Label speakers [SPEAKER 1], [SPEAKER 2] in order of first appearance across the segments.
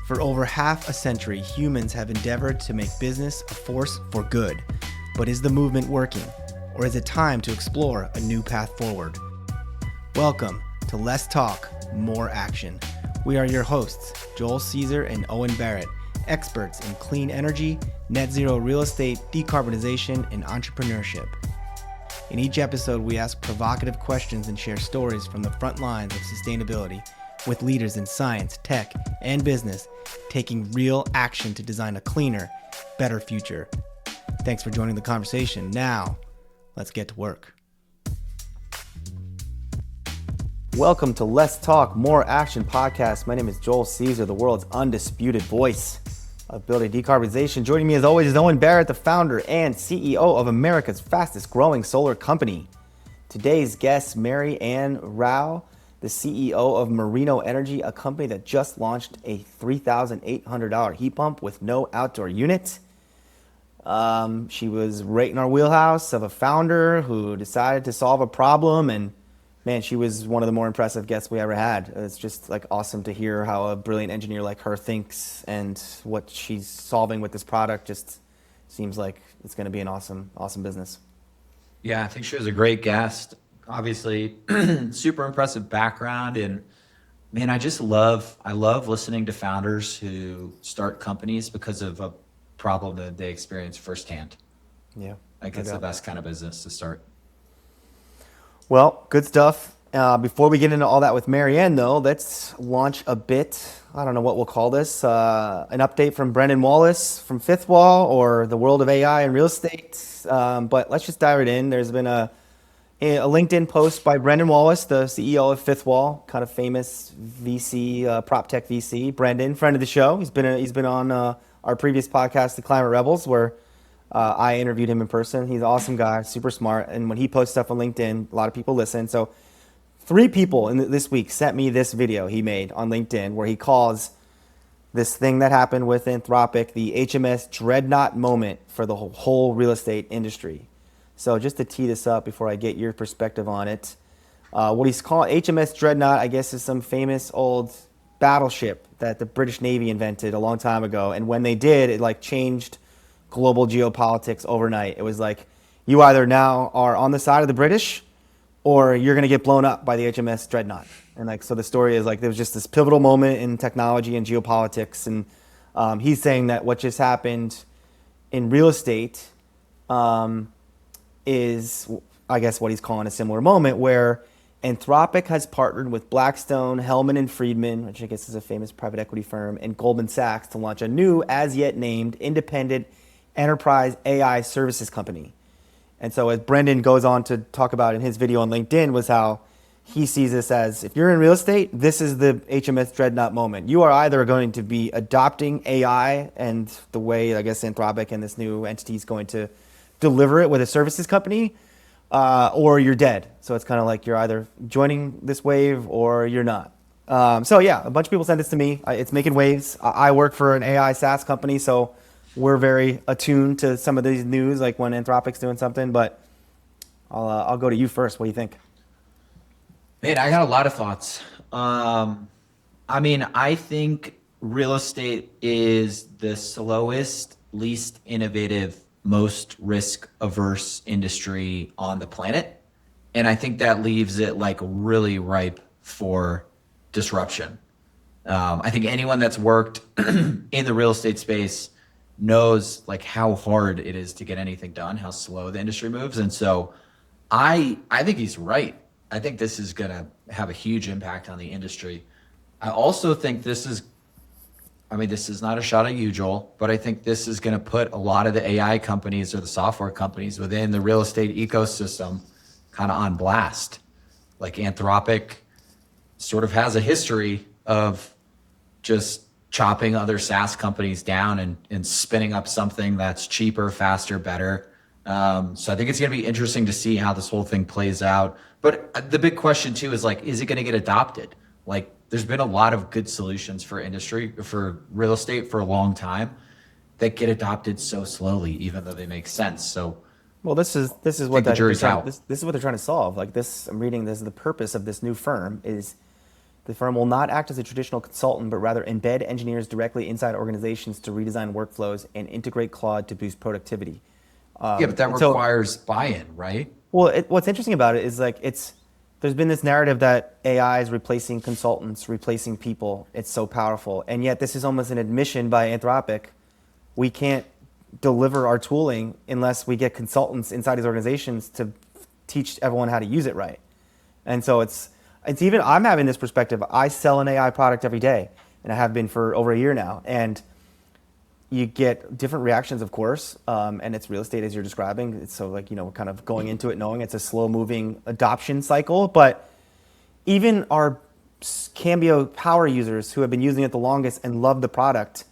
[SPEAKER 1] For over half a century, humans have endeavored to make business a force for good. But is the movement working? Or is it time to explore a new path forward? Welcome to Less Talk, More Action. We are your hosts, Joel Caesar and Owen Barrett, experts in clean energy, net zero real estate, decarbonization, and entrepreneurship. In each episode, we ask provocative questions and share stories from the front lines of sustainability with leaders in science, tech, and business taking real action to design a cleaner, better future. Thanks for joining the conversation. Now, let's get to work. Welcome to Less Talk, More Action podcast. My name is Joel Caesar, the world's undisputed voice of building decarbonization. Joining me as always is Owen Barrett, the founder and CEO of America's fastest growing solar company. Today's guest, Mary Ann Rao, the CEO of Merino Energy, a company that just launched a $3,800 heat pump with no outdoor unit. She was right in our wheelhouse of a founder who decided to solve a problem, and man, she was one of the more impressive guests we ever had. It's just like awesome to hear how a brilliant engineer like her thinks, and what she's solving with this product just seems like it's going to be an awesome business.
[SPEAKER 2] Yeah, I think she was a great guest. Obviously, super impressive background, and man, I love listening to founders who start companies because of a problem that they experience firsthand.
[SPEAKER 1] Yeah,
[SPEAKER 2] like it's the best kind of business to start.
[SPEAKER 1] Well, good stuff. Before we get into all that with Mary Ann, though, let's launch a bit. I don't know what we'll call this. An update from Brendan Wallace from Fifth Wall, or the world of AI and real estate. But let's just dive right in. There's been a LinkedIn post by Brendan Wallace, the CEO of Fifth Wall, kind of famous VC, prop tech VC. Brendan, friend of the show. He's been on our previous podcast, The Climate Rebels, where I interviewed him in person. He's an awesome guy, super smart. And when he posts stuff on LinkedIn, a lot of people listen. So 3 people this week sent me this video he made on LinkedIn where he calls this thing that happened with Anthropic the HMS Dreadnought moment for the whole real estate industry. So just to tee this up before I get your perspective on it, what he's calling HMS Dreadnought, I guess, is some famous old battleship that the British Navy invented a long time ago. And when they did, it like changed global geopolitics overnight. It was like, you either now are on the side of the British or you're going to get blown up by the HMS Dreadnought. And like, so the story is like, there was just this pivotal moment in technology and geopolitics. And he's saying that what just happened in real estate is, I guess, what he's calling a similar moment, where Anthropic has partnered with Blackstone, Hellman and Friedman, which I guess is a famous private equity firm, and Goldman Sachs to launch a new, as yet named, independent enterprise AI services company. And so as Brendan goes on to talk about in his video on LinkedIn, was how he sees this as, if you're in real estate, this is the HMS Dreadnought moment. You are either going to be adopting AI and the way, I guess, Anthropic and this new entity is going to deliver it with a services company, or you're dead. So it's kind of like you're either joining this wave or you're not. So yeah, a bunch of people sent this to me. It's making waves. I work for an AI SaaS company, so we're very attuned to some of these news, like when Anthropic's doing something. But I'll go to you first. What do you think?
[SPEAKER 2] Man, I got a lot of thoughts. I mean, I think real estate is the slowest, least innovative, most risk-averse industry on the planet. And I think that leaves it like really ripe for disruption. I think anyone that's worked in the real estate space knows like how hard it is to get anything done, how slow the industry moves. And so I think he's right. I think this is going to have a huge impact on the industry. I also think this is not a shot at you, Joel, but I think this is going to put a lot of the AI companies or the software companies within the real estate ecosystem kind of on blast. Like Anthropic sort of has a history of just chopping other SaaS companies down and spinning up something that's cheaper, faster, better. So I think it's going to be interesting to see how this whole thing plays out. But the big question too is like, is it going to get adopted? Like, there's been a lot of good solutions for real estate for a long time that get adopted so slowly, even though they make sense. So,
[SPEAKER 1] well, this is what the jury's out. This is what they're trying to solve. Like this, I'm reading this. The purpose of this new firm is The firm will not act as a traditional consultant, but rather embed engineers directly inside organizations to redesign workflows and integrate Claude to boost productivity.
[SPEAKER 2] Yeah, but that
[SPEAKER 1] And so,
[SPEAKER 2] requires buy-in, right?
[SPEAKER 1] well, what's interesting about it is like there's been this narrative that AI is replacing consultants, replacing people. It's so powerful, and yet this is almost an admission by Anthropic. We can't deliver our tooling unless we get consultants inside these organizations to teach everyone how to use it right. And so it's even, I'm having this perspective. I sell an AI product every day, and I have been for over a year now. And you get different reactions, of course, and it's real estate as you're describing. It's so like, we're kind of going into it knowing it's a slow moving adoption cycle. But even our Cambio power users who have been using it the longest and love the product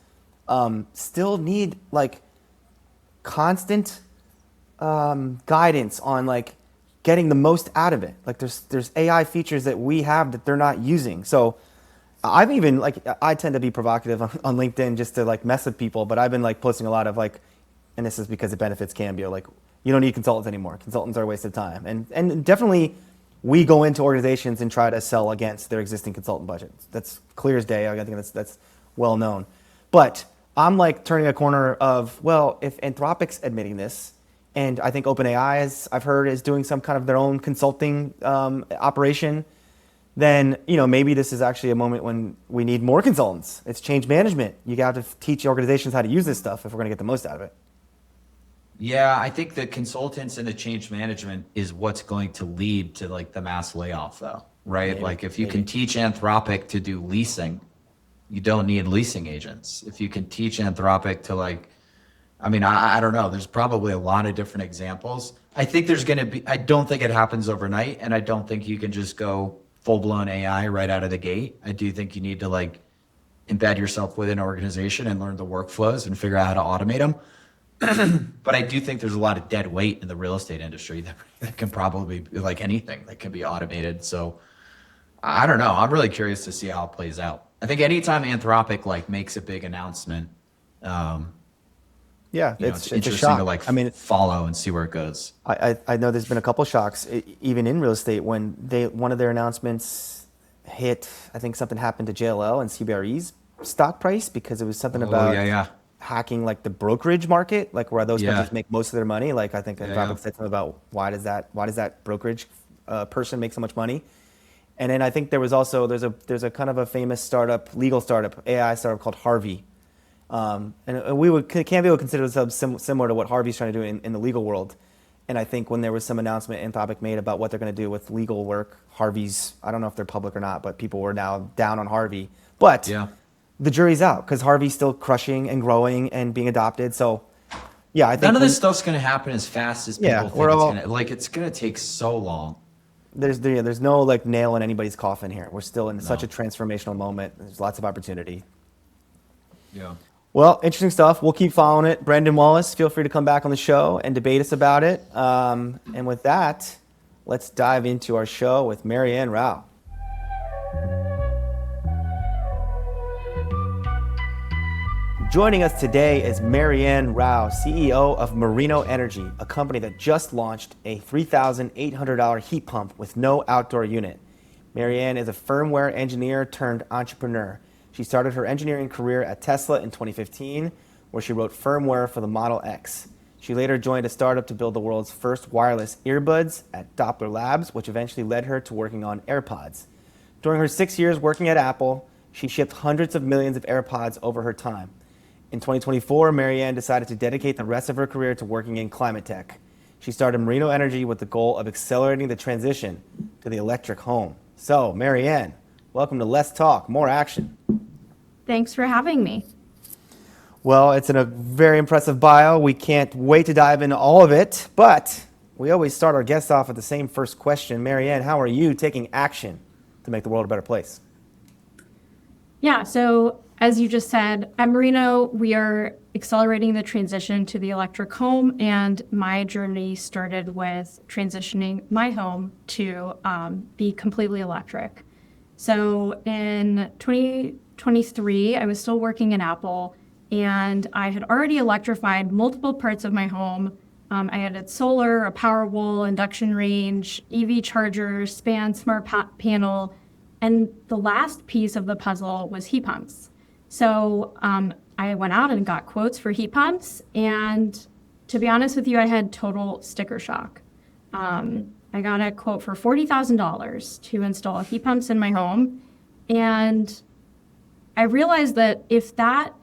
[SPEAKER 1] still need like constant guidance on like getting the most out of it. Like there's AI features that we have that they're not using. So I've even like, I tend to be provocative on LinkedIn just to like mess with people, but I've been like posting a lot of like, and this is because it benefits Cambio, like you don't need consultants anymore. Consultants are a waste of time. And definitely we go into organizations and try to sell against their existing consultant budgets. That's clear as day. I think that's well known. But I'm like turning a corner of, well, if Anthropic's admitting this, and I think OpenAI, as I've heard, is doing some kind of their own consulting operation, then maybe this is actually a moment when we need more consultants. It's change management. You got to teach organizations how to use this stuff if we're going to get the most out of it.
[SPEAKER 2] Yeah, I think the consultants and the change management is what's going to lead to like the mass layoff though, right?
[SPEAKER 1] Maybe,
[SPEAKER 2] like if you can teach Anthropic to do leasing, you don't need leasing agents. If you can teach Anthropic to like, I don't know, there's probably a lot of different examples. I think I don't think it happens overnight, and I don't think you can just go full-blown AI right out of the gate. I do think you need to like embed yourself within an organization and learn the workflows and figure out how to automate them. But I do think there's a lot of dead weight in the real estate industry that can probably be like anything that can be automated. So I don't know. I'm really curious to see how it plays out. I think anytime Anthropic like makes a big announcement, it's
[SPEAKER 1] a
[SPEAKER 2] interesting
[SPEAKER 1] shock.
[SPEAKER 2] to like follow and see where it goes.
[SPEAKER 1] I know there's been a couple shocks, even in real estate, when one of their announcements hit. I think something happened to JLL and CBRE's stock price because it was something about hacking like the brokerage market, like where those companies make most of their money. Like I think Anthropic said something about why does that brokerage person make so much money? And then I think there was also there's a kind of a famous legal startup, AI startup called Harvey. And Cambio would consider themselves similar to what Harvey's trying to do in the legal world. And I think when there was some announcement Anthropic made about what they're going to do with legal work, Harvey's, I don't know if they're public or not, but people were now down on Harvey. But the jury's out because Harvey's still crushing and growing and being adopted. So I think
[SPEAKER 2] none of this stuff's going to happen as fast as people think it's going to take so long.
[SPEAKER 1] There's no like nail in anybody's coffin here. We're still in such a transformational moment. There's lots of opportunity.
[SPEAKER 2] Yeah.
[SPEAKER 1] Well, interesting stuff. We'll keep following it. Brendan Wallace, feel free to come back on the show and debate us about it. And with that, let's dive into our show with Marianne Rao. Joining us today is Marianne Rao, CEO of Merino Energy, a company that just launched a $3,800 heat pump with no outdoor unit. Marianne is a firmware engineer turned entrepreneur. She started her engineering career at Tesla in 2015, where she wrote firmware for the Model X. She later joined a startup to build the world's first wireless earbuds at Doppler Labs, which eventually led her to working on AirPods. During her 6 years working at Apple, she shipped hundreds of millions of AirPods over her time. In 2024, Marianne decided to dedicate the rest of her career to working in climate tech. She started Merino Energy with the goal of accelerating the transition to the electric home. So, Marianne, welcome to Let's Talk, More Action.
[SPEAKER 3] Thanks for having me.
[SPEAKER 1] Well, it's in a very impressive bio. We can't wait to dive into all of it, but we always start our guests off with the same first question. Marianne, how are you taking action to make the world a better place?
[SPEAKER 3] Yeah, so as you just said, at Merino, we are accelerating the transition to the electric home, and my journey started with transitioning my home to be completely electric. So in 2023, I was still working in Apple, and I had already electrified multiple parts of my home. I added solar, a power wall, induction range, EV charger, span, smart panel, And the last piece of the puzzle was heat pumps. So I went out and got quotes for heat pumps. And to be honest with you, I had total sticker shock. I got a quote for $40,000 to install heat pumps in my home. And I realized that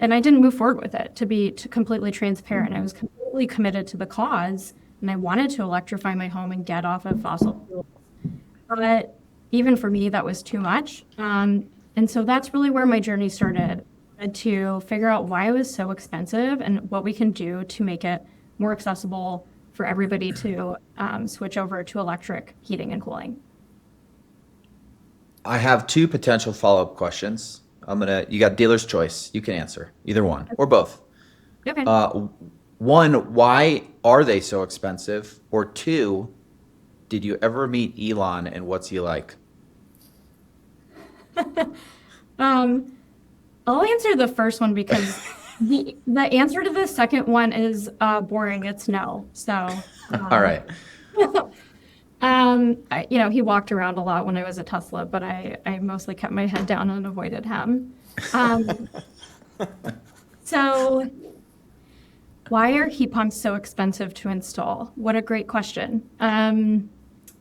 [SPEAKER 3] and I didn't move forward with it, to be completely transparent. I was completely committed to the cause, and I wanted to electrify my home and get off of fossil fuels. But even for me, that was too much. And so that's really where my journey started, to figure out why it was so expensive and what we can do to make it more accessible for everybody to switch over to electric heating and cooling.
[SPEAKER 4] I have two potential follow-up questions. You got dealer's choice. You can answer either one or both.
[SPEAKER 3] Okay.
[SPEAKER 4] One, why are they so expensive? Or two, did you ever meet Elon and what's he like?
[SPEAKER 3] I'll answer the first one because the answer to the second one is boring. It's no. So.
[SPEAKER 4] All right.
[SPEAKER 3] He walked around a lot when I was at Tesla, but I mostly kept my head down and avoided him. So why are heat pumps so expensive to install? What a great question.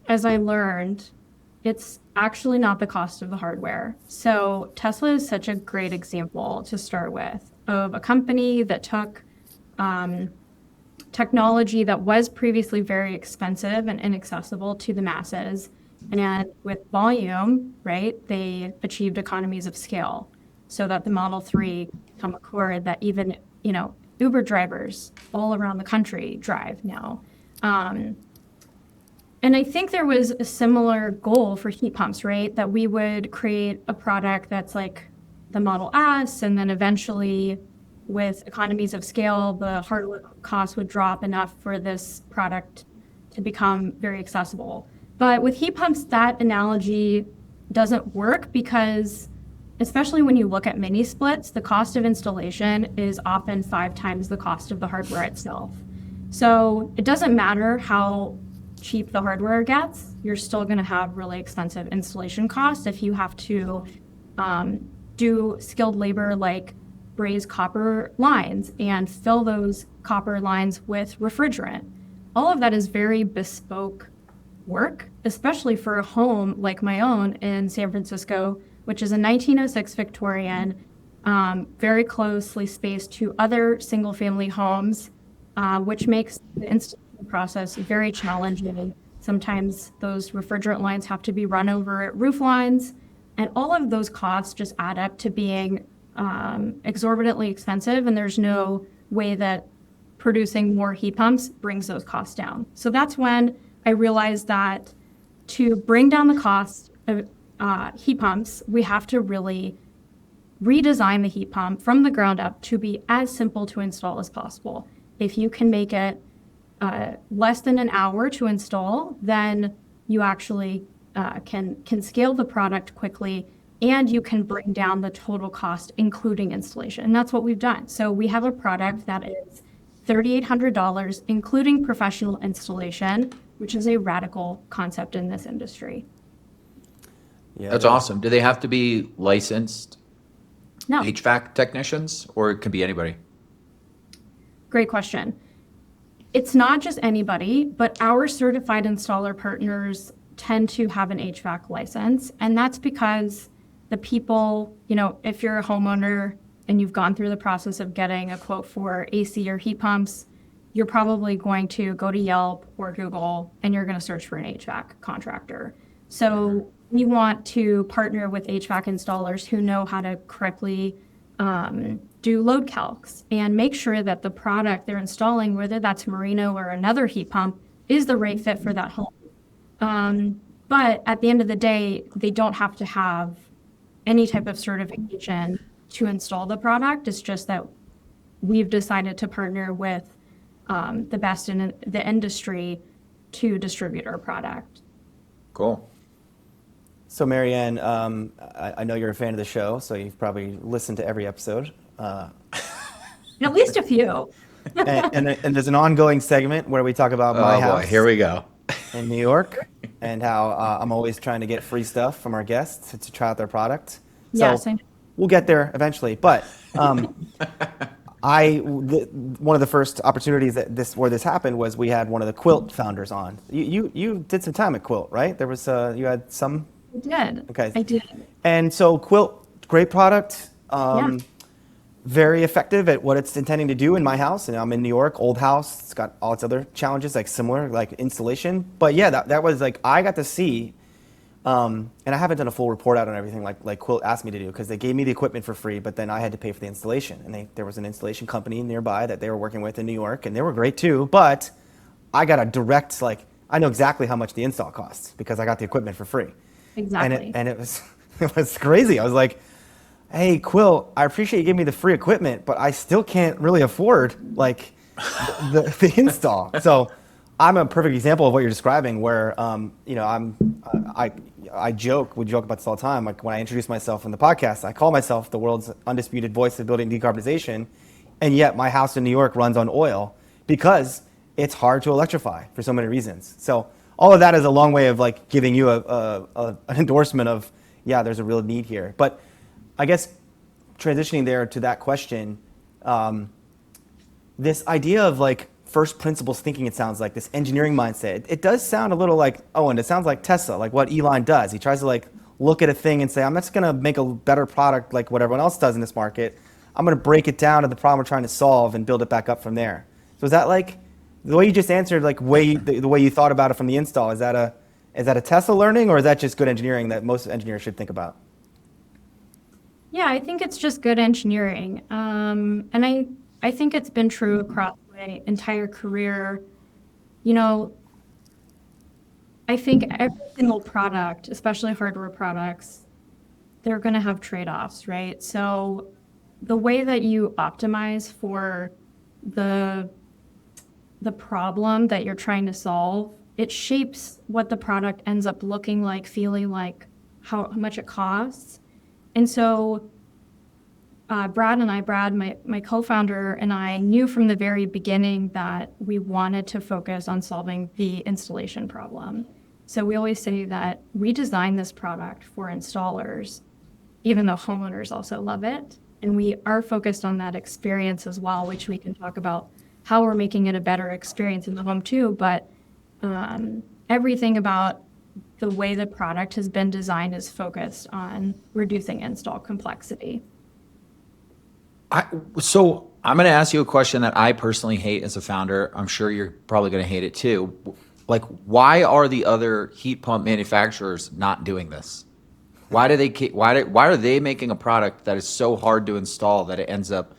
[SPEAKER 3] As I learned, it's actually not the cost of the hardware. So Tesla is such a great example to start with of a company that took technology that was previously very expensive and inaccessible to the masses. And with volume, right, they achieved economies of scale so that the Model 3 become a core that even, Uber drivers all around the country drive now. And I think there was a similar goal for heat pumps, right? That we would create a product that's like the Model S, and then eventually with economies of scale, the hardware cost would drop enough for this product to become very accessible. But with heat pumps, that analogy doesn't work because, especially when you look at mini splits, the cost of installation is often 5 times the cost of the hardware itself. So it doesn't matter how cheap the hardware gets, you're still going to have really expensive installation costs if you have to do skilled labor like braze copper lines and fill those copper lines with refrigerant. All of that is very bespoke work, especially for a home like my own in San Francisco, which is a 1906 Victorian, very closely spaced to other single-family homes, which makes the installation process very challenging. Sometimes those refrigerant lines have to be run over at roof lines, and all of those costs just add up to being exorbitantly expensive, and there's no way that producing more heat pumps brings those costs down. So that's when I realized that to bring down the cost of heat pumps, we have to really redesign the heat pump from the ground up to be as simple to install as possible. If you can make it less than an hour to install, then you actually can scale the product quickly, and you can bring down the total cost, including installation. And that's what we've done. So we have a product that is $3,800, including professional installation, which is a radical concept in this industry.
[SPEAKER 1] Yeah,
[SPEAKER 4] That's awesome. Do they have to be licensed
[SPEAKER 3] No.
[SPEAKER 4] HVAC technicians, or it can be anybody?
[SPEAKER 3] Great question. It's not just anybody, but our certified installer partners tend to have an HVAC license. And that's because the people, if you're a homeowner and you've gone through the process of getting a quote for AC or heat pumps, you're probably going to go to Yelp or Google and you're going to search for an HVAC contractor. So we want to partner with HVAC installers who know how to correctly do load calcs and make sure that the product they're installing, whether that's Merino or another heat pump, is the right fit for that home. But at the end of the day, they don't have to have any type of certification to install the product. It's just that we've decided to partner with the best in the industry to distribute our product.
[SPEAKER 4] Cool.
[SPEAKER 1] So Marianne, I know you're a fan of the show, so you've probably listened to every episode.
[SPEAKER 3] At least a few.
[SPEAKER 1] and there's an ongoing segment where we talk about my house
[SPEAKER 4] Boy, here we go.
[SPEAKER 1] in New York. and how I'm always trying to get free stuff from our guests to try out their product.
[SPEAKER 3] Yes,
[SPEAKER 1] So we'll get there eventually. But one of the first opportunities where this happened was we had one of the Quilt founders on. You did some time at Quilt, right? There was you had some.
[SPEAKER 3] I did.
[SPEAKER 1] Okay.
[SPEAKER 3] I did.
[SPEAKER 1] And so Quilt, great product.
[SPEAKER 3] Yeah.
[SPEAKER 1] Very effective at what it's intending to do in my house. And I'm in New York, old house. It's got all its other challenges, like similar, like installation. But yeah, that was like, I got to see, and I haven't done a full report out on everything like Quilt asked me to do, because they gave me the equipment for free, but then I had to pay for the installation. And there was an installation company nearby that they were working with in New York, and they were great too. But I got a direct, like, I know exactly how much the install costs because I got the equipment for free.
[SPEAKER 3] Exactly.
[SPEAKER 1] And it was, it was crazy. I was like, hey, Quill, I appreciate you giving me the free equipment, but I still can't really afford like the install. So I'm a perfect example of what you're describing, where you know, we joke about this all the time. Like when I introduce myself in the podcast, I call myself the world's undisputed voice of building decarbonization, and yet my house in New York runs on oil because it's hard to electrify for so many reasons. So all of that is a long way of like giving you an endorsement of, yeah, there's a real need here. But I guess transitioning there to that question, this idea of like first principles thinking, it sounds like this engineering mindset. It does sound a little like Owen. It sounds like Tesla, like what Elon does. He tries to like look at a thing and say, I'm just going to make a better product like what everyone else does in this market. I'm going to break it down to the problem we're trying to solve and build it back up from there. So is that like the way you just answered, like the way you thought about it from the install? Is that a Tesla learning, or is that just good engineering that most engineers should think about?
[SPEAKER 3] Yeah, I think it's just good engineering. And I think it's been true across my entire career. You know, I think every single product, especially hardware products, they're going to have trade-offs, right? So the way that you optimize for the problem that you're trying to solve, it shapes what the product ends up looking like, feeling like, how much it costs. And so Brad, my co-founder, and I knew from the very beginning that we wanted to focus on solving the installation problem. So we always say that we designed this product for installers, even though homeowners also love it. And we are focused on that experience as well, which we can talk about how we're making it a better experience in the home too. But everything about the way the product has been designed is focused on reducing install complexity.
[SPEAKER 4] So I'm going to ask you a question that I personally hate as a founder. I'm sure you're probably going to hate it too. Like, why are the other heat pump manufacturers not doing this? Why are they making a product that is so hard to install that it ends up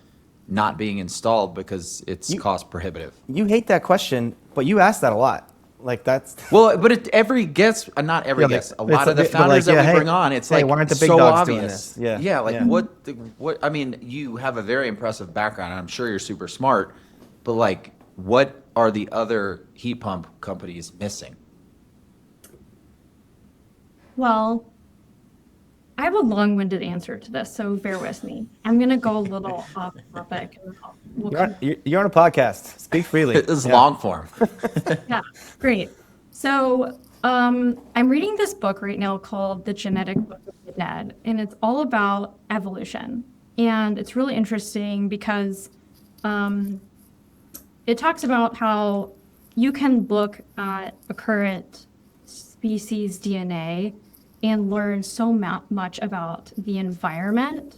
[SPEAKER 4] not being installed because it's cost prohibitive?
[SPEAKER 1] You hate that question, but you ask that a lot. Like that's
[SPEAKER 4] well, but every guest, not every guest, a lot of the founders that we bring on, it's like
[SPEAKER 1] why aren't the big
[SPEAKER 4] so
[SPEAKER 1] dogs
[SPEAKER 4] obvious.
[SPEAKER 1] doing this?
[SPEAKER 4] Yeah, like what? I mean, you have a very impressive background, and I'm sure you're super smart, but like, what are the other heat pump companies missing?
[SPEAKER 3] Well, I have a long-winded answer to this, so bear with me. I'm going to go a little off topic.
[SPEAKER 1] You're on a podcast. Speak freely.
[SPEAKER 4] It's long form.
[SPEAKER 3] Yeah, great. So I'm reading this book right now called The Genetic Book of the Dead, and it's all about evolution. And it's really interesting because it talks about how you can look at a current species DNA and learn so much about the environment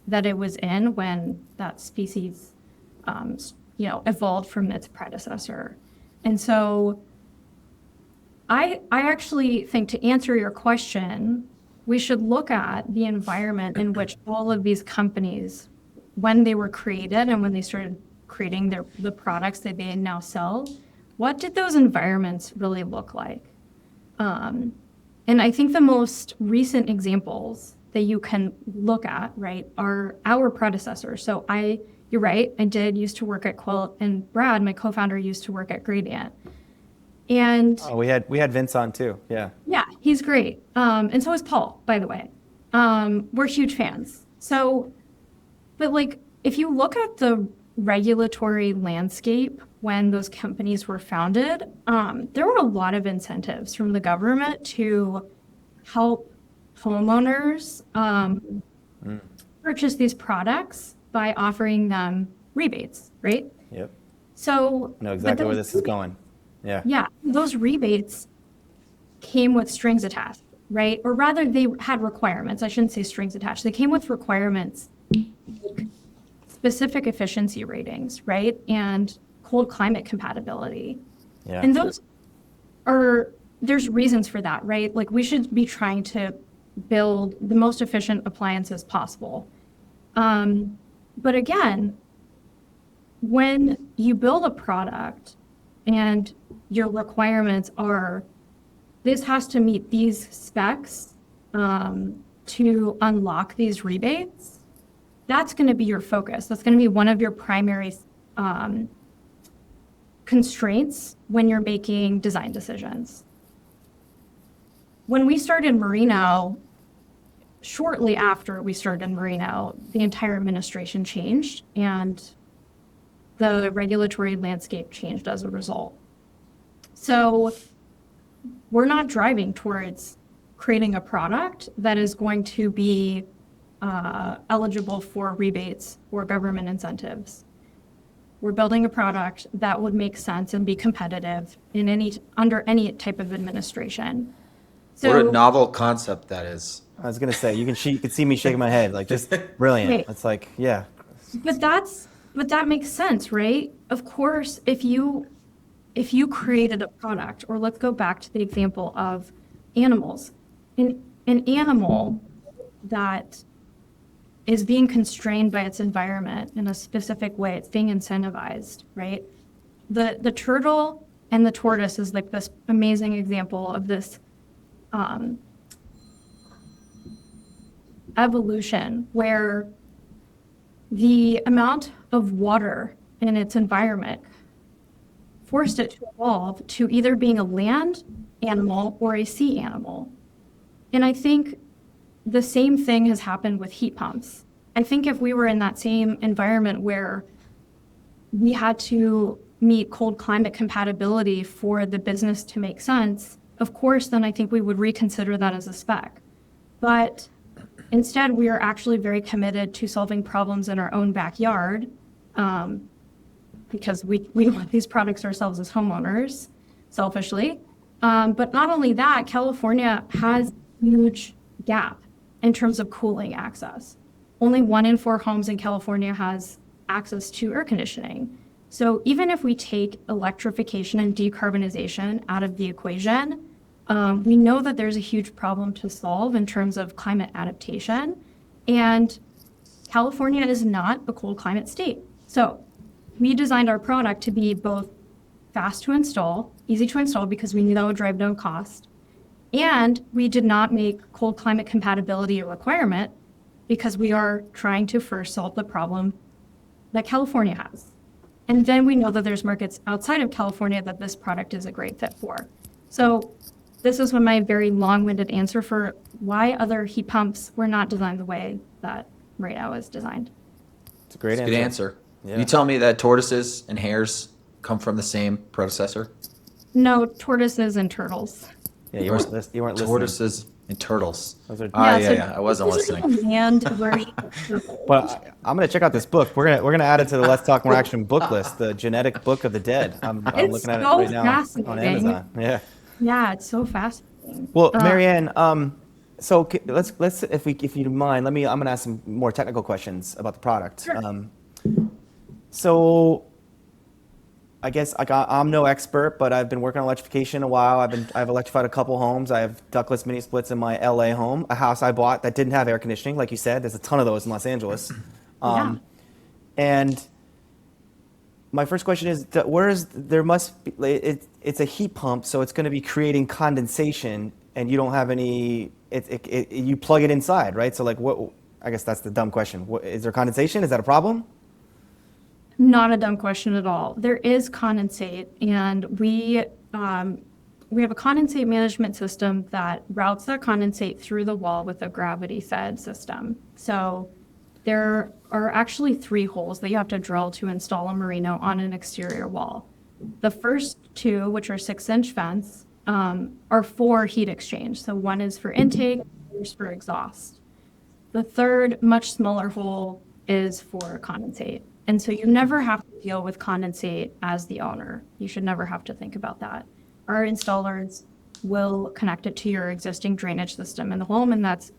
[SPEAKER 3] that it was in when that species, evolved from its predecessor. And so I actually think, to answer your question, we should look at the environment in which all of these companies, when they were created and when they started creating the products that they now sell, what did those environments really look like? And I think the most recent examples that you can look at, right, are our predecessors. So you're right, I did used to work at Quilt, and Brad, my co-founder, used to work at Gradient. And
[SPEAKER 1] we had Vince on too. Yeah.
[SPEAKER 3] Yeah, he's great. And so is Paul, by the way. We're huge fans. So, but like, if you look at the regulatory landscape when those companies were founded, there were a lot of incentives from the government to help homeowners purchase these products by offering them rebates, right?
[SPEAKER 1] Yep.
[SPEAKER 3] So
[SPEAKER 1] I know exactly where this is going. Yeah.
[SPEAKER 3] yeah, those rebates came with strings attached, right? Or rather, they had requirements. I shouldn't say strings attached. They came with requirements, like specific efficiency ratings, right? And cold climate compatibility.
[SPEAKER 1] Yeah.
[SPEAKER 3] And those are, there's reasons for that, right? Like we should be trying to build the most efficient appliances possible. But again, when you build a product and your requirements are, this has to meet these specs to unlock these rebates, that's going to be your focus. That's going to be one of your primary constraints when you're making design decisions. When we started Merino, shortly after we started Merino, the entire administration changed and the regulatory landscape changed as a result. So we're not driving towards creating a product that is going to be eligible for rebates or government incentives. We're building a product that would make sense and be competitive in under any type of administration. So,
[SPEAKER 4] What a novel concept that is.
[SPEAKER 1] I was gonna say you can see me shaking my head like just brilliant.
[SPEAKER 3] Right.
[SPEAKER 1] It's like yeah.
[SPEAKER 3] but that makes sense, right? Of course, if you created a product, or let's go back to the example of animals, an animal that is being constrained by its environment in a specific way, it's being incentivized, right? The turtle and the tortoise is like this amazing example of this evolution where the amount of water in its environment forced it to evolve to either being a land animal or a sea animal. And I think the same thing has happened with heat pumps. I think if we were in that same environment where we had to meet cold climate compatibility for the business to make sense, of course, then I think we would reconsider that as a spec. But instead, we are actually very committed to solving problems in our own backyard because we want these products ourselves as homeowners, selfishly. But not only that, California has a huge gap in terms of cooling access. Only 1 in 4 homes in California has access to air conditioning. So even if we take electrification and decarbonization out of the equation, we know that there's a huge problem to solve in terms of climate adaptation. And California is not a cold climate state. So we designed our product to be both fast to install, easy to install because we knew that would drive down cost. And we did not make cold climate compatibility a requirement because we are trying to first solve the problem that California has. And then we know that there's markets outside of California that this product is a great fit for. So this is my very long-winded answer for why other heat pumps were not designed the way that Merino is designed.
[SPEAKER 1] It's a great
[SPEAKER 4] Good answer.
[SPEAKER 1] Yeah.
[SPEAKER 4] You tell me that tortoises and hares come from the same predecessor?
[SPEAKER 3] No, tortoises and turtles.
[SPEAKER 1] Yeah, you weren't listening.
[SPEAKER 4] Tortoises and turtles.
[SPEAKER 1] Those are-
[SPEAKER 4] Yeah, I wasn't
[SPEAKER 3] this is
[SPEAKER 4] listening.
[SPEAKER 3] a land version of turtles.
[SPEAKER 1] But I'm gonna check out this book. We're gonna add it to the Let's Talk More Action book list, the genetic book of the dead. I'm
[SPEAKER 3] It's
[SPEAKER 1] looking at it
[SPEAKER 3] so
[SPEAKER 1] right now on
[SPEAKER 3] fascinating.
[SPEAKER 1] Amazon. Yeah.
[SPEAKER 3] Yeah, it's so fascinating.
[SPEAKER 1] Well, Marianne, so let's if you don't mind, I'm gonna ask some more technical questions about the product.
[SPEAKER 3] Sure.
[SPEAKER 1] So I guess I'm no expert, but I've been working on electrification a while. I've electrified a couple homes. I have ductless mini splits in my LA home, a house I bought that didn't have air conditioning, like you said. There's a ton of those in Los Angeles.
[SPEAKER 3] Yeah.
[SPEAKER 1] And my first question is, there must be, it's a heat pump, so it's going to be creating condensation, and you don't have any, you plug it inside, right? So like what, I guess that's the dumb question. Is there condensation? Is that a problem?
[SPEAKER 3] Not a dumb question at all. There is condensate, and we have a condensate management system that routes that condensate through the wall with a gravity-fed system. So there are actually 3 holes that you have to drill to install a merino on an exterior wall. The first 2, which are 6-inch vents, are for heat exchange. So one is for intake, one is for exhaust. The third, much smaller hole, is for condensate. And so you never have to deal with condensate as the owner. You should never have to think about that. Our installers will connect it to your existing drainage system in the home, and that's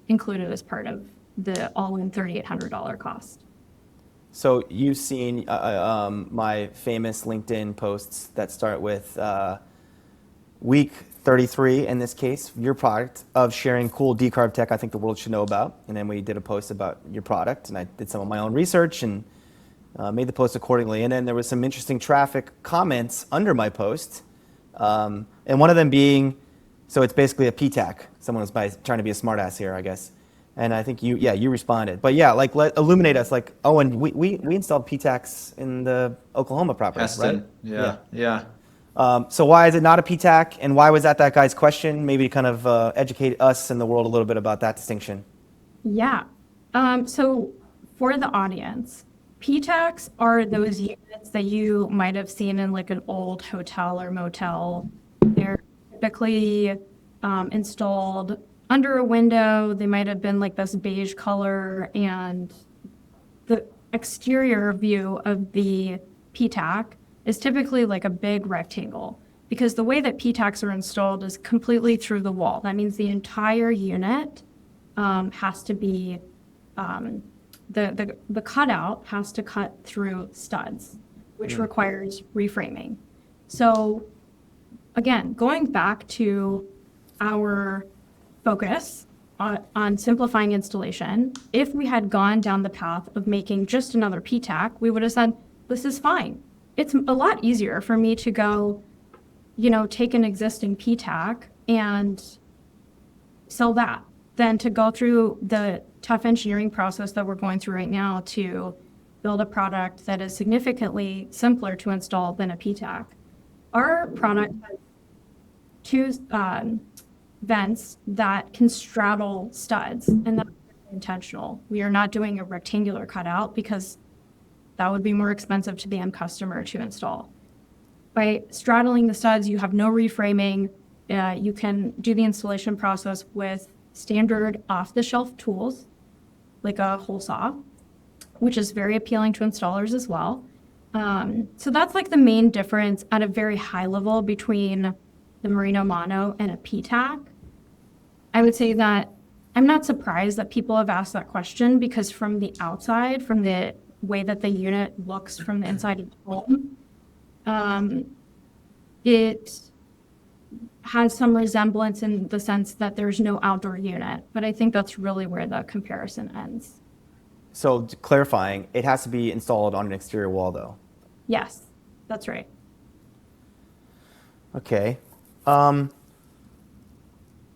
[SPEAKER 3] included as part of the all-in $3,800 cost.
[SPEAKER 1] So you've seen my famous LinkedIn posts that start with week 33, in this case, your product, of sharing cool decarb tech I think the world should know about. And then we did a post about your product, and I did some of my own research and made the post accordingly. And then there was some interesting traffic comments under my post. And one of them being, so it's basically a PTAC. Someone was trying to be a smartass here, I guess. And I think you responded. But yeah, like, illuminate us. Like, Owen, we installed PTACs in the Oklahoma property, right?
[SPEAKER 4] Yeah.
[SPEAKER 1] So why is it not a PTAC, and why was that guy's question? Maybe to kind of educate us and the world a little bit about that distinction.
[SPEAKER 3] Yeah. So for the audience, PTACs are those units that you might have seen in like an old hotel or motel. They're typically installed under a window. They might have been like this beige color, and the exterior view of the PTAC is typically like a big rectangle, because the way that PTACs are installed is completely through the wall. That means the entire unit has to be, the cutout has to cut through studs, which requires reframing. So again, going back to our focus on simplifying installation, if we had gone down the path of making just another PTAC, we would have said, this is fine. It's a lot easier for me to go, take an existing PTAC and sell that than to go through the tough engineering process that we're going through right now to build a product that is significantly simpler to install than a PTAC. Our product has 2 vents that can straddle studs, and that's intentional. We are not doing a rectangular cutout because that would be more expensive to the end customer to install. By straddling the studs, you have no reframing. You can do the installation process with standard off-the-shelf tools, like a hole saw, which is very appealing to installers as well. So that's like the main difference at a very high level between the Merino Mono and a PTAC. I would say that I'm not surprised that people have asked that question, because from the outside, from the way that the unit looks from the inside of the home, it has some resemblance in the sense that there's no outdoor unit, but I think that's really where the comparison ends.
[SPEAKER 1] So clarifying, it has to be installed on an exterior wall, though.
[SPEAKER 3] Yes, that's right.
[SPEAKER 1] Okay.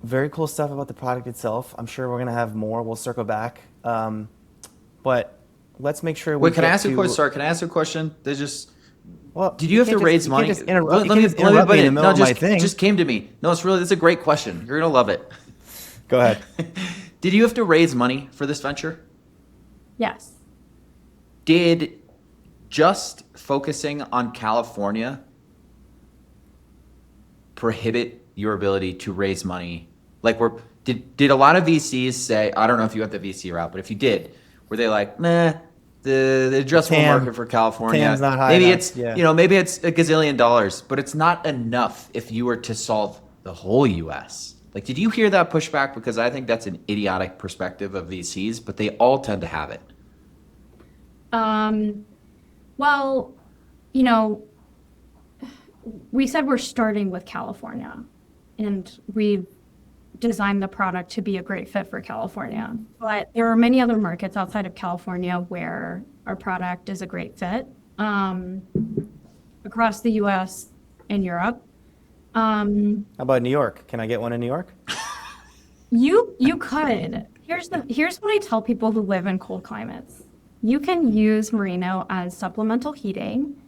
[SPEAKER 1] Very cool stuff about the product itself. I'm sure we're going to have more. We'll circle back. But let's make sure we
[SPEAKER 4] Wait, can I
[SPEAKER 1] get
[SPEAKER 4] ask you a
[SPEAKER 1] to-
[SPEAKER 4] question? Sorry, can I ask you a question?
[SPEAKER 1] Well,
[SPEAKER 4] Did you have to raise money?
[SPEAKER 1] You can't just interrupt,
[SPEAKER 4] Let
[SPEAKER 1] you can't
[SPEAKER 4] me
[SPEAKER 1] just interrupt me in the middle of my thing.
[SPEAKER 4] just came to me. No, it's a great question. You're gonna love it.
[SPEAKER 1] Go ahead.
[SPEAKER 4] Did you have to raise money for this venture?
[SPEAKER 3] Yes.
[SPEAKER 4] Did just focusing on California prohibit your ability to raise money? Like, did a lot of VCs say, I don't know if you went the VC route, but if you did, were they like, nah, the addressable
[SPEAKER 1] TAM.
[SPEAKER 4] market for California,
[SPEAKER 1] TAM's not high
[SPEAKER 4] maybe
[SPEAKER 1] enough,
[SPEAKER 4] it's
[SPEAKER 1] yeah.
[SPEAKER 4] maybe it's $1 gazillion, but it's not enough if you were to solve the whole U.S. Like, did you hear that pushback? Because I think that's an idiotic perspective of VCs, but they all tend to have it.
[SPEAKER 3] Well, we said we're starting with California, and we've designed the product to be a great fit for California. But there are many other markets outside of California where our product is a great fit, across the US and Europe.
[SPEAKER 1] How about New York? Can I get one in New York?
[SPEAKER 3] You could. Here's what I tell people who live in cold climates. You can use merino as supplemental heating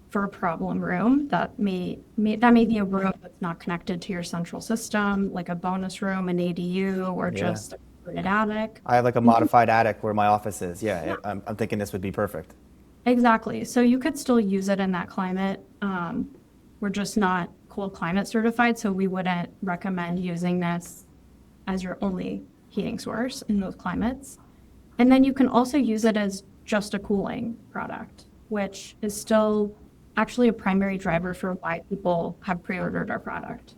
[SPEAKER 3] for a problem room that may be a room that's not connected to your central system, like a bonus room, an ADU, or just inverted attic.
[SPEAKER 1] I have like a modified attic where my office is. Yeah, I'm thinking this would be perfect.
[SPEAKER 3] Exactly. So you could still use it in that climate. We're just not cold climate certified, so we wouldn't recommend using this as your only heating source in those climates. And then you can also use it as just a cooling product, which is still actually a primary driver for why people have pre-ordered our product.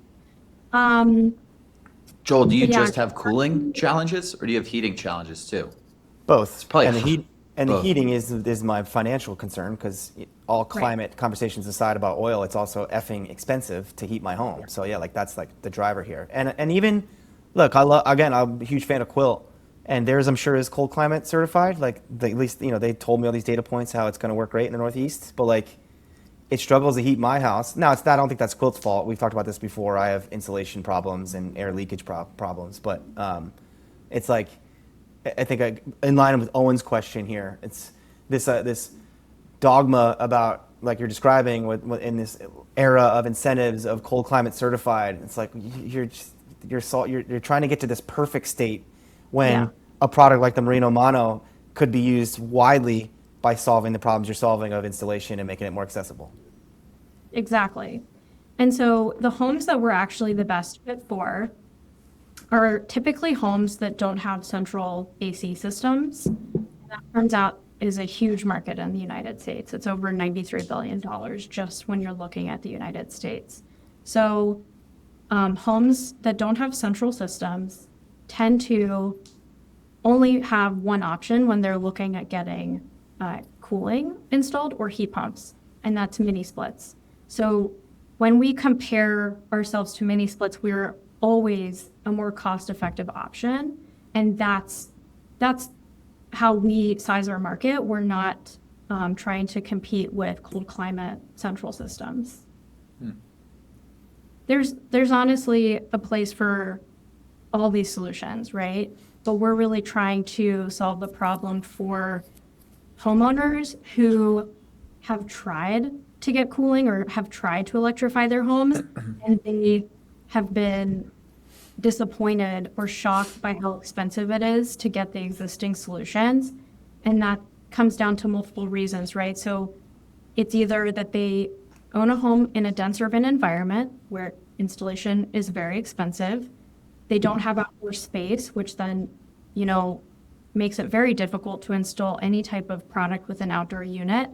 [SPEAKER 4] Joel, do you
[SPEAKER 3] Yeah.
[SPEAKER 4] just have cooling challenges or do you have heating challenges too?
[SPEAKER 1] Both.
[SPEAKER 4] probably
[SPEAKER 1] And the heat and the
[SPEAKER 4] both.
[SPEAKER 1] heating is my financial concern because all climate conversations aside about oil, it's also effing expensive to heat my home. So yeah, like that's like the driver here. And even look, again, I'm a huge fan of Quilt, and theirs I'm sure is cold climate certified. Like at least they told me all these data points how it's going to work great in the Northeast, but like it struggles to heat my house. Now I don't think that's Quilt's fault. We've talked about this before. I have insulation problems and air leakage problems, but it's like. I think in line with Owen's question here, it's this dogma about like you're describing in this era of incentives of cold climate certified. It's like you're trying to get to this perfect state when a product like the Merino Mono could be used widely by solving the problems you're solving of installation and making it more accessible.
[SPEAKER 3] Exactly. And so the homes that we're actually the best fit for are typically homes that don't have central AC systems. That turns out is a huge market in the United States. It's over $93 billion just when you're looking at the United States. So homes that don't have central systems tend to only have one option when they're looking at getting cooling installed or heat pumps, and that's mini splits. So when we compare ourselves to mini splits, we're always a more cost-effective option, and that's how we size our market. We're not trying to compete with cold climate central systems. There's honestly a place for all these solutions, right? But we're really trying to solve the problem for homeowners who have tried to get cooling or have tried to electrify their homes, and they have been disappointed or shocked by how expensive it is to get the existing solutions. And that comes down to multiple reasons, right? So it's either that they own a home in a dense urban environment where installation is very expensive. They don't have outdoor space, which then, makes it very difficult to install any type of product with an outdoor unit.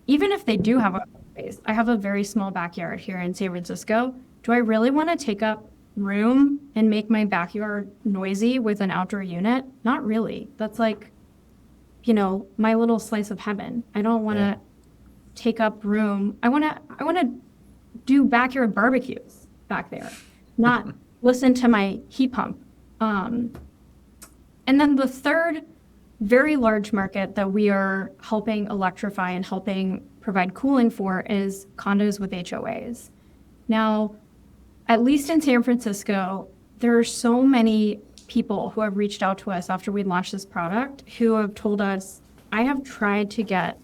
[SPEAKER 3] Even if they do have outdoor space, I have a very small backyard here in San Francisco. Do I really want to take up room and make my backyard noisy with an outdoor unit? Not really. That's like, my little slice of heaven. I don't want to take up room. I want to do backyard barbecues back there, not listen to my heat pump. And then the third very large market that we are helping electrify and helping provide cooling for is condos with HOAs. Now, at least in San Francisco, there are so many people who have reached out to us after we launched this product who have told us, I have tried to get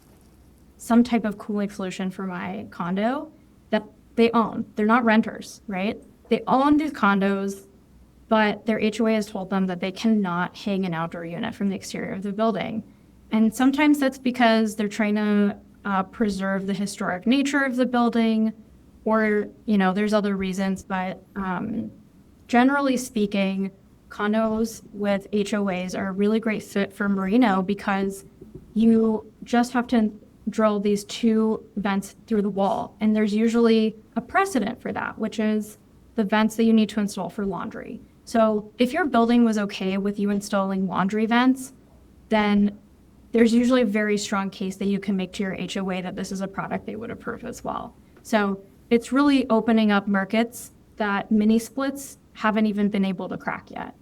[SPEAKER 3] some type of cooling solution for my condo that they own. They're not renters, right? They own these condos, but their HOA has told them that they cannot hang an outdoor unit from the exterior of the building. And sometimes that's because they're trying to preserve the historic nature of the building, or, there's other reasons, but generally speaking, condos with HOAs are a really great fit for Merino because you just have to drill these 2 vents through the wall. And there's usually a precedent for that, which is the vents that you need to install for laundry. So if your building was okay with you installing laundry vents, then there's usually a very strong case that you can make to your HOA that this is a product they would approve as well. So it's really opening up markets that mini splits haven't even been able to crack yet.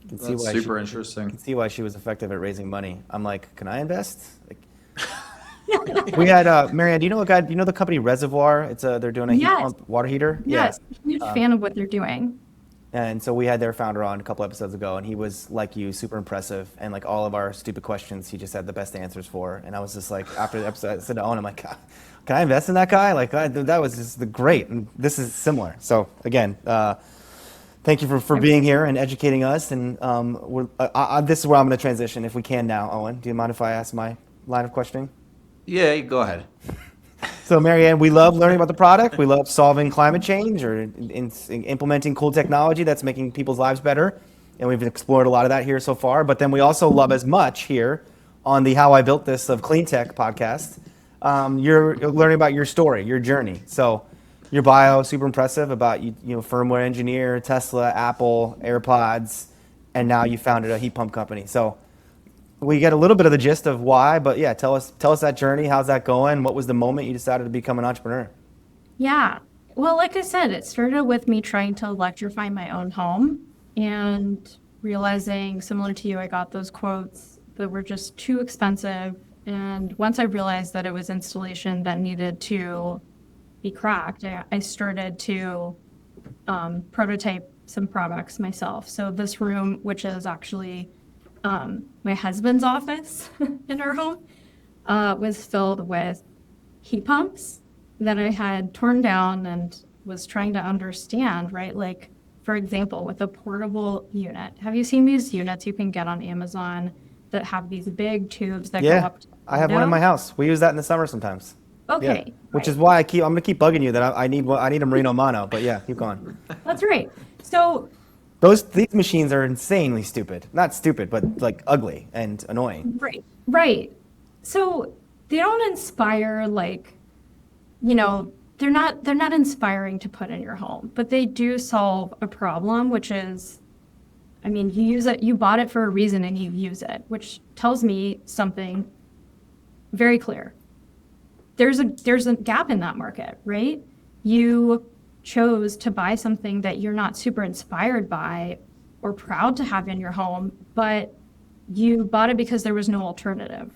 [SPEAKER 1] Can see
[SPEAKER 4] That's
[SPEAKER 1] why
[SPEAKER 4] super
[SPEAKER 1] she,
[SPEAKER 4] interesting.
[SPEAKER 1] Can see why she was effective at raising money. I'm like, can I invest? We had Marianne. Do you know a guy? Do you know the company Reservoir? It's they're doing a heat
[SPEAKER 3] Yes.
[SPEAKER 1] pump water heater.
[SPEAKER 3] Yes, I'm a huge fan of what they're doing.
[SPEAKER 1] And so we had their founder on a couple episodes ago, and he was like you, super impressive. And like all of our stupid questions, he just had the best answers for. And I was just like, after the episode, I said to Owen, I'm like, God, can I invest in that guy? Like that was just great. And this is similar. So again, Thank you for being here and educating us. And this is where I'm going to transition, if we can now. Owen, do you mind if I ask my line of questioning?
[SPEAKER 4] Yeah, you go ahead.
[SPEAKER 1] So, Marianne, we love learning about the product. We love solving climate change or implementing cool technology that's making people's lives better. And we've explored a lot of that here so far. But then we also love as much here on the How I Built This of Clean Tech podcast. You're learning about your story, your journey. So your bio, super impressive about you know, firmware engineer, Tesla, Apple, AirPods, and now you founded a heat pump company. So we get a little bit of the gist of why, but yeah, tell us that journey. How's that going? What was the moment you decided to become an entrepreneur?
[SPEAKER 3] Yeah. Well, like I said, it started with me trying to electrify my own home and realizing, similar to you, I got those quotes that were just too expensive. And once I realized that it was installation that needed to be cracked, I started to prototype some products myself. So this room, which is actually my husband's office in our home, was filled with heat pumps that I had torn down and was trying to understand, right? Like, for example, with a portable unit. Have you seen these units you can get on Amazon that have these big tubes that go
[SPEAKER 1] Yeah,
[SPEAKER 3] up to the
[SPEAKER 1] I have one in
[SPEAKER 3] window?
[SPEAKER 1] my house. We use that in the summer sometimes.
[SPEAKER 3] Okay.
[SPEAKER 1] Yeah. Which
[SPEAKER 3] right.
[SPEAKER 1] is why I'm going to keep bugging you that I need a Merino Mono. But yeah, keep going.
[SPEAKER 3] That's right. So
[SPEAKER 1] These machines are insanely stupid. Not stupid, but like ugly and annoying.
[SPEAKER 3] Right. So they don't inspire, like, you know, they're not inspiring to put in your home, but they do solve a problem, which is, I mean, you use it, you bought it for a reason and you use it, which tells me something very clear. There's a gap in that market, right? You chose to buy something that you're not super inspired by or proud to have in your home, but you bought it because there was no alternative.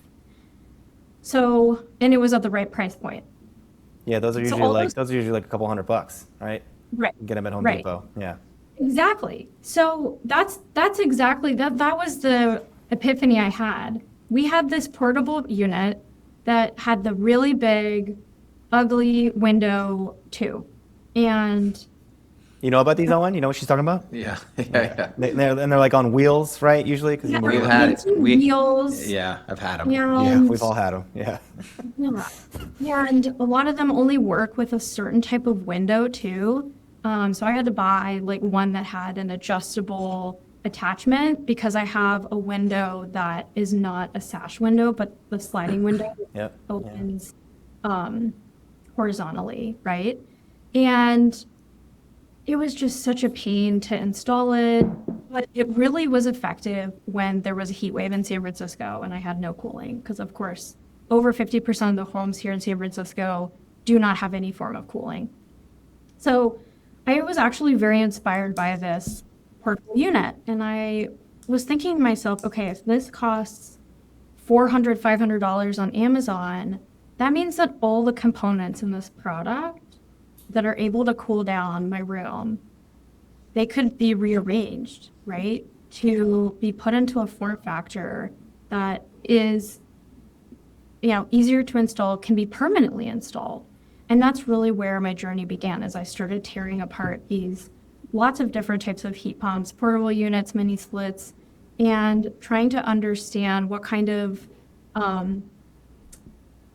[SPEAKER 3] So, and it was at the right price point.
[SPEAKER 1] Yeah, those are
[SPEAKER 3] So
[SPEAKER 1] usually
[SPEAKER 3] all
[SPEAKER 1] like
[SPEAKER 3] those-
[SPEAKER 1] a couple $100, right?
[SPEAKER 3] Right.
[SPEAKER 1] Get them at Home
[SPEAKER 3] Right.
[SPEAKER 1] Depot. Yeah.
[SPEAKER 3] Exactly. So that's exactly that was the epiphany I had. We had this portable unit that had the really big, ugly window tube. And
[SPEAKER 1] You know about these, Owen? You know what she's talking about?
[SPEAKER 4] Yeah, yeah.
[SPEAKER 1] They're like on wheels, right? Usually, because
[SPEAKER 3] yeah,
[SPEAKER 4] We've had it.
[SPEAKER 3] wheels.
[SPEAKER 4] Yeah, I've had them.
[SPEAKER 1] yeah,
[SPEAKER 3] And,
[SPEAKER 1] we've all had them. Yeah.
[SPEAKER 3] yeah, and a lot of them only work with a certain type of window too. So I had to buy like one that had an adjustable attachment because I have a window that is not a sash window, but the sliding window
[SPEAKER 1] Yep.
[SPEAKER 3] opens horizontally, right? And it was just such a pain to install it, but it really was effective when there was a heat wave in San Francisco and I had no cooling, because of course, over 50% of the homes here in San Francisco do not have any form of cooling. So I was actually very inspired by this portable unit, and I was thinking to myself, okay, if this costs $400, $500 on Amazon, that means that all the components in this product that are able to cool down my room, they could be rearranged, right? To be put into a form factor that is, you know, easier to install, can be permanently installed. And that's really where my journey began, as I started tearing apart these lots of different types of heat pumps, portable units, mini splits, and trying to understand what kind of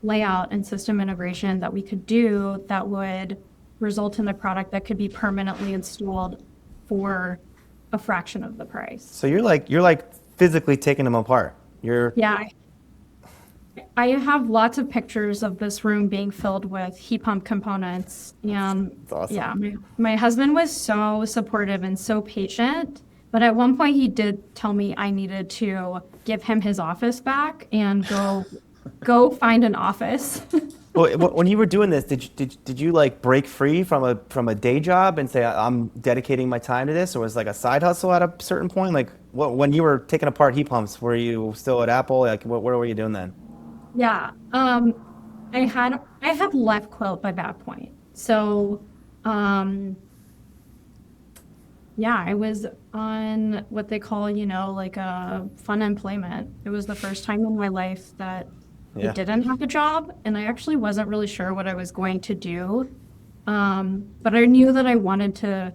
[SPEAKER 3] layout and system integration that we could do that would result in a product that could be permanently installed for a fraction of the price.
[SPEAKER 1] So you're like physically taking them apart.
[SPEAKER 3] Yeah. I have lots of pictures of this room being filled with heat pump components. And
[SPEAKER 1] That's awesome.
[SPEAKER 3] yeah, my husband was so supportive and so patient. But at one point he did tell me I needed to give him his office back and go find an office.
[SPEAKER 1] Well, when you were doing this, did you like break free from a day job and say I'm dedicating my time to this, or was it like a side hustle at a certain point? Like when you were taking apart heat pumps, were you still at Apple? Like what were you doing then?
[SPEAKER 3] Yeah. I had left Quilt by that point. So yeah, I was on what they call, like a fun employment. It was the first time in my life that I didn't have a job, and I actually wasn't really sure what I was going to do. But I knew that I wanted to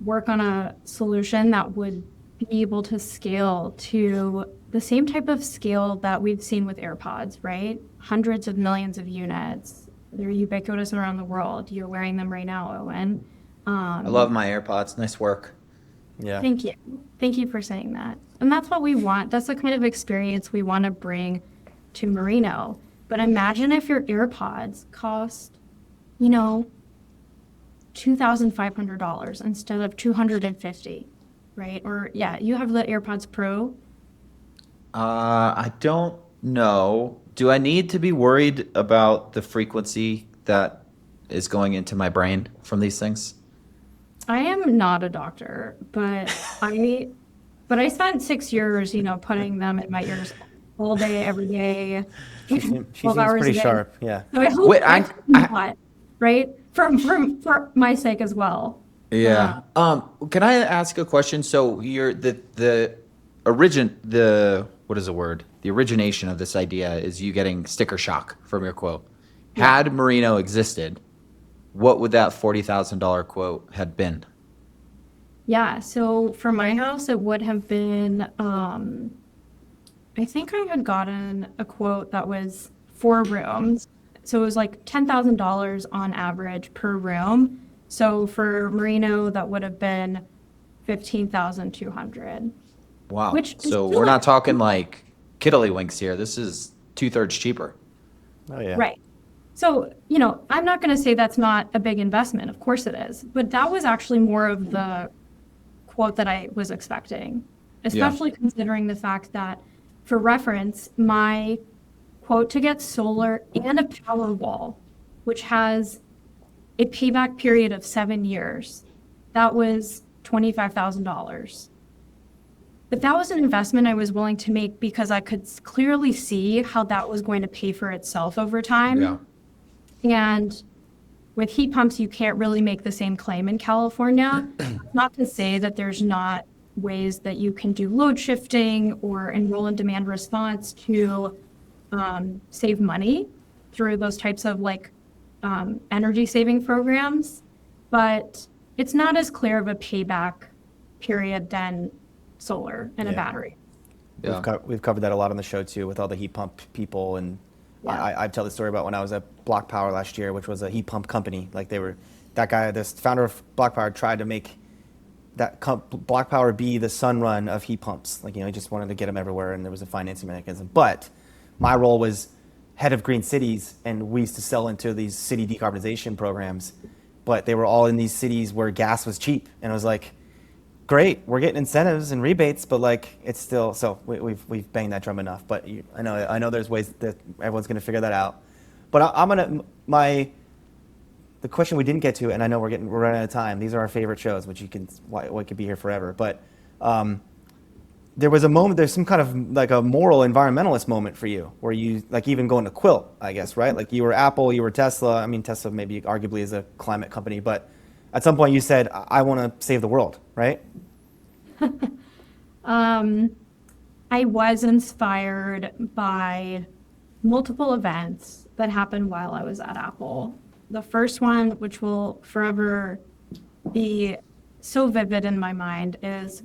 [SPEAKER 3] work on a solution that would be able to scale to the same type of scale that we've seen with AirPods, right? Hundreds of millions of units. They're ubiquitous around the world. You're wearing them right now, Owen.
[SPEAKER 4] I love my AirPods. Nice work.
[SPEAKER 1] Yeah.
[SPEAKER 3] Thank you. Thank you for saying that. And that's what we want. That's the kind of experience we want to bring to Merino. But imagine if your AirPods cost, you know, $2,500 instead of $250, right? Or yeah, you have the AirPods Pro.
[SPEAKER 4] I don't know. Do I need to be worried about the frequency that is going into my brain from these things?
[SPEAKER 3] I am not a doctor, but I spent 6 years, you know, putting them in my ears all day, every day.
[SPEAKER 1] She seems
[SPEAKER 3] 12 hours a
[SPEAKER 1] pretty
[SPEAKER 3] day.
[SPEAKER 1] sharp. Yeah.
[SPEAKER 3] So I hope
[SPEAKER 4] Wait,
[SPEAKER 3] not, right? For my sake as well.
[SPEAKER 4] Yeah. Can I ask a question? So you're the what is the word? The origination of this idea is you getting sticker shock from your quote. Had Merino existed, what would that $40,000 quote had been?
[SPEAKER 3] Yeah, so for my house, it would have been, I think I had gotten a quote that was 4 rooms. So it was like $10,000 on average per room. So for Merino, that would have been 15,200.
[SPEAKER 4] Wow.
[SPEAKER 3] Which is
[SPEAKER 4] So
[SPEAKER 3] still
[SPEAKER 4] we're not
[SPEAKER 3] like-
[SPEAKER 4] talking like kiddlywinks here. This is 2/3 cheaper.
[SPEAKER 1] Oh yeah.
[SPEAKER 3] Right. So, you know, I'm not going to say that's not a big investment. Of course it is. But that was actually more of the quote that I was expecting, especially considering the fact that, for reference, my quote to get solar and a power wall, which has a payback period of 7 years, that was $25,000. But that was an investment I was willing to make because I could clearly see how that was going to pay for itself over time.
[SPEAKER 4] Yeah.
[SPEAKER 3] And with heat pumps, you can't really make the same claim in California. Not to say that there's not ways that you can do load shifting or enroll in demand response to save money through those types of energy saving programs, but it's not as clear of a payback period than solar and a
[SPEAKER 1] Yeah.
[SPEAKER 3] battery.
[SPEAKER 4] Yeah.
[SPEAKER 1] We've covered that a lot on the show too, with all the heat pump people, and
[SPEAKER 3] Yeah.
[SPEAKER 1] I tell the story about when I was at Block Power last year, which was a heat pump company. Like that guy, this founder of Block Power, tried to make Block Power be the Sunrun of heat pumps. Like, you know, he just wanted to get them everywhere, and there was a financing mechanism. But my role was head of green cities, and we used to sell into these city decarbonization programs, but they were all in these cities where gas was cheap, and I was like, great, we're getting incentives and rebates, but like it's still, so we've banged that drum enough. But I know there's ways that everyone's going to figure that out. But the question we didn't get to, and I know we're running out of time. These are our favorite shows, which we could be here forever. But there was a moment. There's some kind of like a moral environmentalist moment for you, where you like even going to Quilt, I guess, right? Like you were Apple, you were Tesla. I mean, Tesla maybe arguably is a climate company, but at some point you said, I want to save the world, right?
[SPEAKER 3] I was inspired by multiple events that happened while I was at Apple. The first one, which will forever be so vivid in my mind, is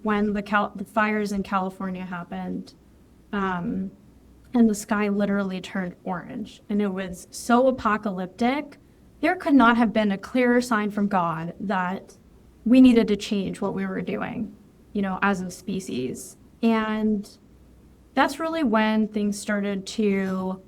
[SPEAKER 3] when the fires in California happened, and the sky literally turned orange, and it was so apocalyptic. There could not have been a clearer sign from God that we needed to change what we were doing, you know, as a species. And that's really when things started to,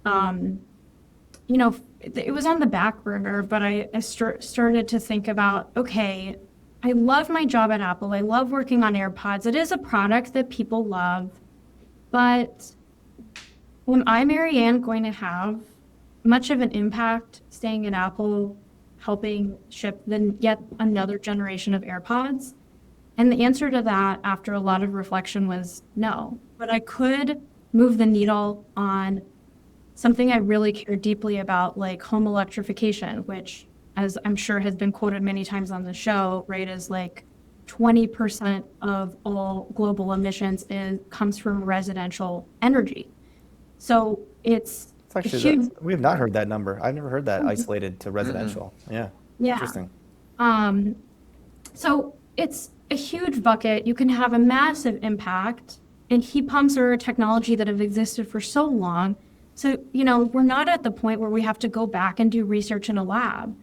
[SPEAKER 3] you know, it was on the back burner, but I started to think about, okay, I love my job at Apple. I love working on AirPods. It is a product that people love. But am I, Marianne, going to have much of an impact staying at Apple, helping ship yet another generation of AirPods? And the answer to that, after a lot of reflection, was no. But I could move the needle on something I really care deeply about, like home electrification, which, as I'm sure has been quoted many times on the show, right, is like 20% of all global emissions comes from residential energy. So it's
[SPEAKER 1] It's actually
[SPEAKER 3] huge.
[SPEAKER 1] we have not heard that number. I've never heard that isolated to residential. Yeah.
[SPEAKER 3] Yeah.
[SPEAKER 1] Interesting.
[SPEAKER 3] So it's a huge bucket. You can have a massive impact, and heat pumps are a technology that have existed for so long. So, we're not at the point where we have to go back and do research in a lab.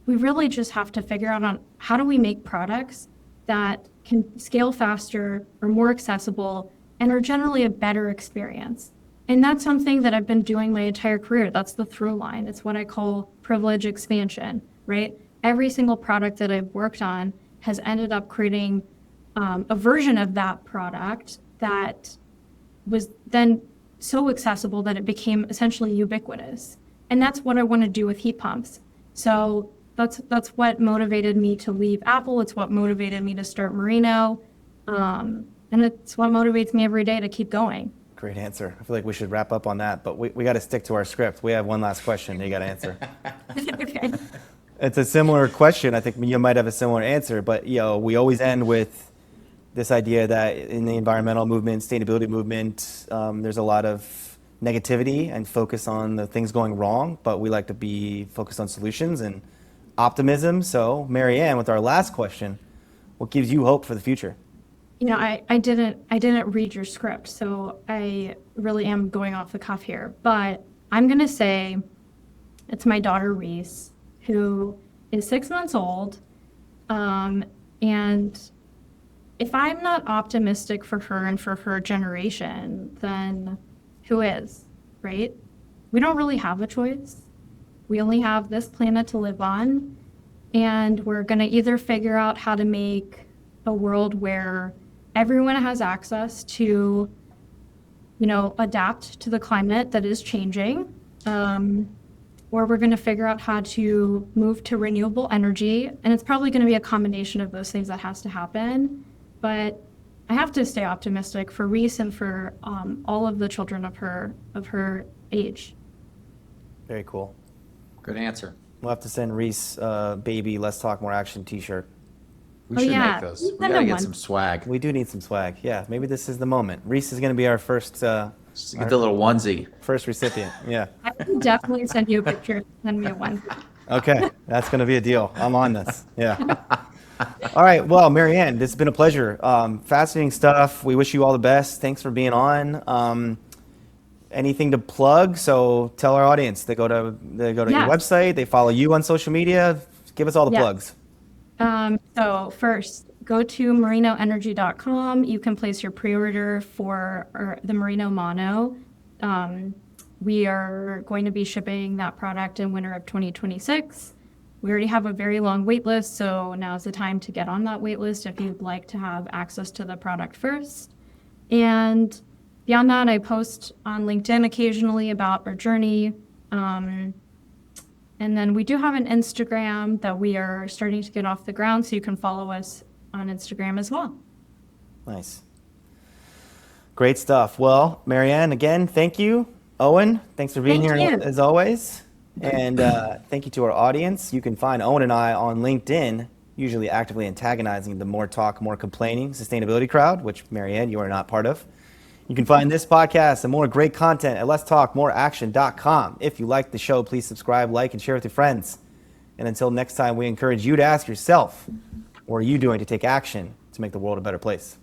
[SPEAKER 3] We really just have to figure out on how do we make products that can scale faster, are more accessible, and are generally a better experience. And that's something that I've been doing my entire career. That's the through line. It's what I call privilege expansion, right? Every single product that I've worked on has ended up creating a version of that product that was then so accessible that it became essentially ubiquitous. And that's what I want to do with heat pumps. So that's what motivated me to leave Apple. It's what motivated me to start Merino. And it's what motivates me every day to keep going.
[SPEAKER 1] Great answer. I feel like we should wrap up on that, but we got to stick to our script. We have one last question you got to answer.
[SPEAKER 3] Okay.
[SPEAKER 1] It's a similar question. I think you might have a similar answer, but we always end with this idea that in the environmental movement, sustainability movement, there's a lot of negativity and focus on the things going wrong, but we like to be focused on solutions and optimism. So, Marianne, with our last question, what gives you hope for the future?
[SPEAKER 3] I didn't read your script, so I really am going off the cuff here. But I'm gonna say it's my daughter Reese, who is 6 months old, and if I'm not optimistic for her and for her generation, then who is, right? We don't really have a choice. We only have this planet to live on, and we're gonna either figure out how to make a world where everyone has access to, adapt to the climate that is changing, or we're going to figure out how to move to renewable energy. And it's probably going to be a combination of those things that has to happen. But I have to stay optimistic for Reese and for all of the children of her age.
[SPEAKER 1] Very cool.
[SPEAKER 4] Good answer.
[SPEAKER 1] We'll have to send Reese baby Let's Talk More Action t-shirt.
[SPEAKER 4] We should make those. We gotta get some swag.
[SPEAKER 1] We do need some swag. Yeah, maybe this is the moment. Reese is going to be our first
[SPEAKER 4] Just get the little onesie.
[SPEAKER 1] first recipient. Yeah.
[SPEAKER 3] I will definitely send you a picture. Send me a one.
[SPEAKER 1] Okay, that's going to be a deal. I'm on this. Yeah. All right. Well, Marianne, this has been a pleasure. Fascinating stuff. We wish you all the best. Thanks for being on. Anything to plug? So tell our audience. They go to your website. They follow you on social media. Give us all the plugs.
[SPEAKER 3] So first, go to merinoenergy.com. You can place your pre-order for the Merino Mono. We are going to be shipping that product in winter of 2026. We already have a very long wait list, so now's the time to get on that wait list if you'd like to have access to the product first. And beyond that, I post on LinkedIn occasionally about our journey. And then we do have an Instagram that we are starting to get off the ground, so you can follow us on Instagram as well.
[SPEAKER 1] Nice. Great stuff. Well, Marianne, again, thank you. Owen, thanks for being here as always. And thank you to our audience. You can find Owen and I on LinkedIn, usually actively antagonizing the more talk, more complaining sustainability crowd, which, Marianne, you are not part of. You can find this podcast and more great content at letstalkmoreaction.com. If you like the show, please subscribe, like, and share with your friends. And until next time, we encourage you to ask yourself, what are you doing to take action to make the world a better place?